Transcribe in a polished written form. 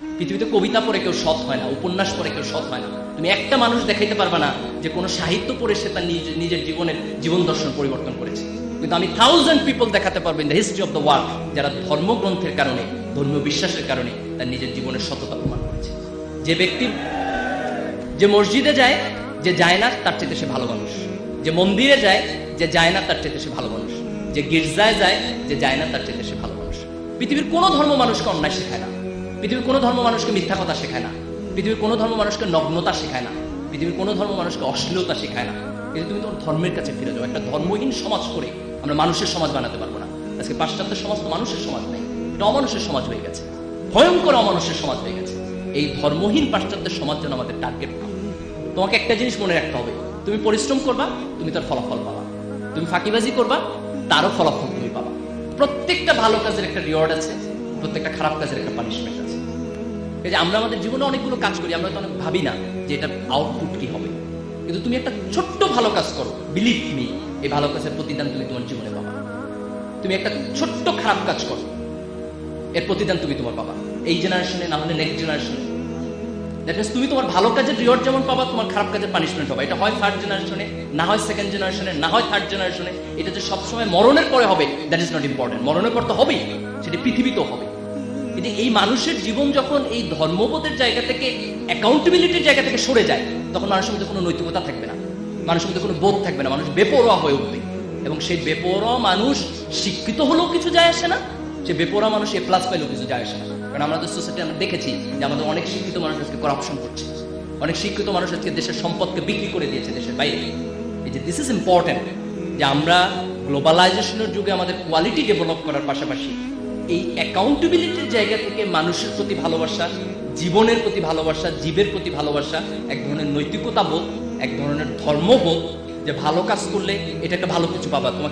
পৃথিবীতে কবিতা পড়ে কেউ সৎ হয় না, উপন্যাস পড়ে কেউ সৎ হয় না। তুমি একটা মানুষ দেখাইতে পারবে না যে কোনো সাহিত্য পড়ে সে তার নিজের জীবন দর্শন পরিবর্তন করেছে। কিন্তু আমি 1000 পিপল দেখাতে পারবো in the history of the world যারা ধর্মগ্রন্থের কারণে, ধর্মীয় বিশ্বাসের কারণে তার নিজের জীবনের সততা প্রমাণ করেছে। যে ব্যক্তি যে মসজিদে যায়, যে যায় না তার চাইতে সে ভালো মানুষ। যে মন্দিরে যায়, যে যায় না তার চাইতে সে ভালো মানুষ। যে গির্জায় যায়, যে যায় না তার চাইতে সে ভালো মানুষ। পৃথিবীর কোনো ধর্ম মানুষকে অন্যায় শেখায় না, পৃথিবীর কোনো ধর্ম মানুষকে মিথ্যা কথা শেখায় না, পৃথিবীর কোনো ধর্ম মানুষকে নগ্নতা শেখায় না, পৃথিবীর কোনো ধর্ম মানুষকে অশ্লীলতা শেখায় না। কিন্তু তুমি তোমার ধর্মের কাছে ফিরে যাও। একটা ধর্মহীন সমাজ করে আমরা মানুষের সমাজ বানাতে পারবো না। আজকে পাশ্চাত্য সমাজ তো মানুষের সমাজ নেই, এটা অমানুষের সমাজ হয়ে গেছে, ভয়ঙ্কর অমানুষের সমাজ হয়ে গেছে। এই ধর্মহীন পাশ্চাত্যের সমাজ যেন আমাদের টার্গেট না। তোমাকে একটা জিনিস মনে রাখতে হবে, তুমি পরিশ্রম করবা, তুমি তার ফলাফল পাবা। তুমি ফাঁকিবাজি করবা, তারও ফলাফল তুমি পাবা। প্রত্যেকটা ভালো কাজের একটা রিওয়ার্ড আছে, প্রত্যেকটা খারাপ কাজের একটা পানিশমেন্ট আছে। এই যে আমরা আমাদের জীবনে অনেকগুলো কাজ করি, আমরা তো অনেক ভাবি না যে এটা আউটপুট কি হবে। কিন্তু তুমি একটা ছোট্ট ভালো কাজ করো, বিলিভ মি, এই ভালো কাজের প্রতিদান তুমি তোমার জীবনে পাবা। তুমি একটা ছোট্ট খারাপ কাজ করো, এর প্রতিদান তুমি তোমার পাবা। এই জেনারেশনে না হলে নেক্সট জেনারেশনে। তুমি তোমার ভালো কাজের রিওয়ার্ড যেমন পাবা, তোমার খারাপ কাজের পানিশমেন্ট পাবা। এটা হয় থার্ড জেনারেশনে, না হয় সেকেন্ড জেনারেশনে, না হয় থার্ড জেনারেশনে। এটা যে সবসময় মরণের পরে হবে দ্যাট ইজ নট ইম্পর্টেন্ট। মরণের পর তো হবেই, সেটা পৃথিবীতেও হবে। কিন্তু এই মানুষের জীবন যখন এই ধর্মবোধের জায়গা থেকে, অ্যাকাউন্টেবিলিটির জায়গা থেকে সরে যায়, তখন মানুষের মধ্যে কোনো নৈতিকতা থাকবে না, মানুষের মধ্যে কোনো বোধ থাকবে না, মানুষ বেপরোয়া হয়ে উঠবে। এবং সেই বেপরোয়া মানুষ শিক্ষিত হলেও কিছু যায় আসে না, সে বেপরোয়া মানুষ এ প্লাস পাইলেও কিছু যায় আসে না। কারণ আমাদের সোসাইটি আমরা দেখেছি যে আমাদের অনেক শিক্ষিত মানুষ আজকে করাপশন করছে, অনেক শিক্ষিত মানুষ আজকে দেশের সম্পদকে বিক্রি করে দিয়েছে দেশের বাইরে। এই যে দিস ইজ ইম্পর্টেন্ট যে আমরা গ্লোবালাইজেশনের যুগে আমাদের কোয়ালিটি ডেভেলপ করার পাশাপাশি এই অ্যাকাউন্টেবিলিটির জায়গা থেকে মানুষের প্রতি ভালোবাসা, জীবনের প্রতি ভালোবাসা, জীবের প্রতি ভালোবাসা, এক ধরনের নৈতিকতা বোধ, এক ধরনের ধর্মবোধ, যে ভালো কাজ করলে এটা একটা ভালো কিছু পাবা। তোমাকে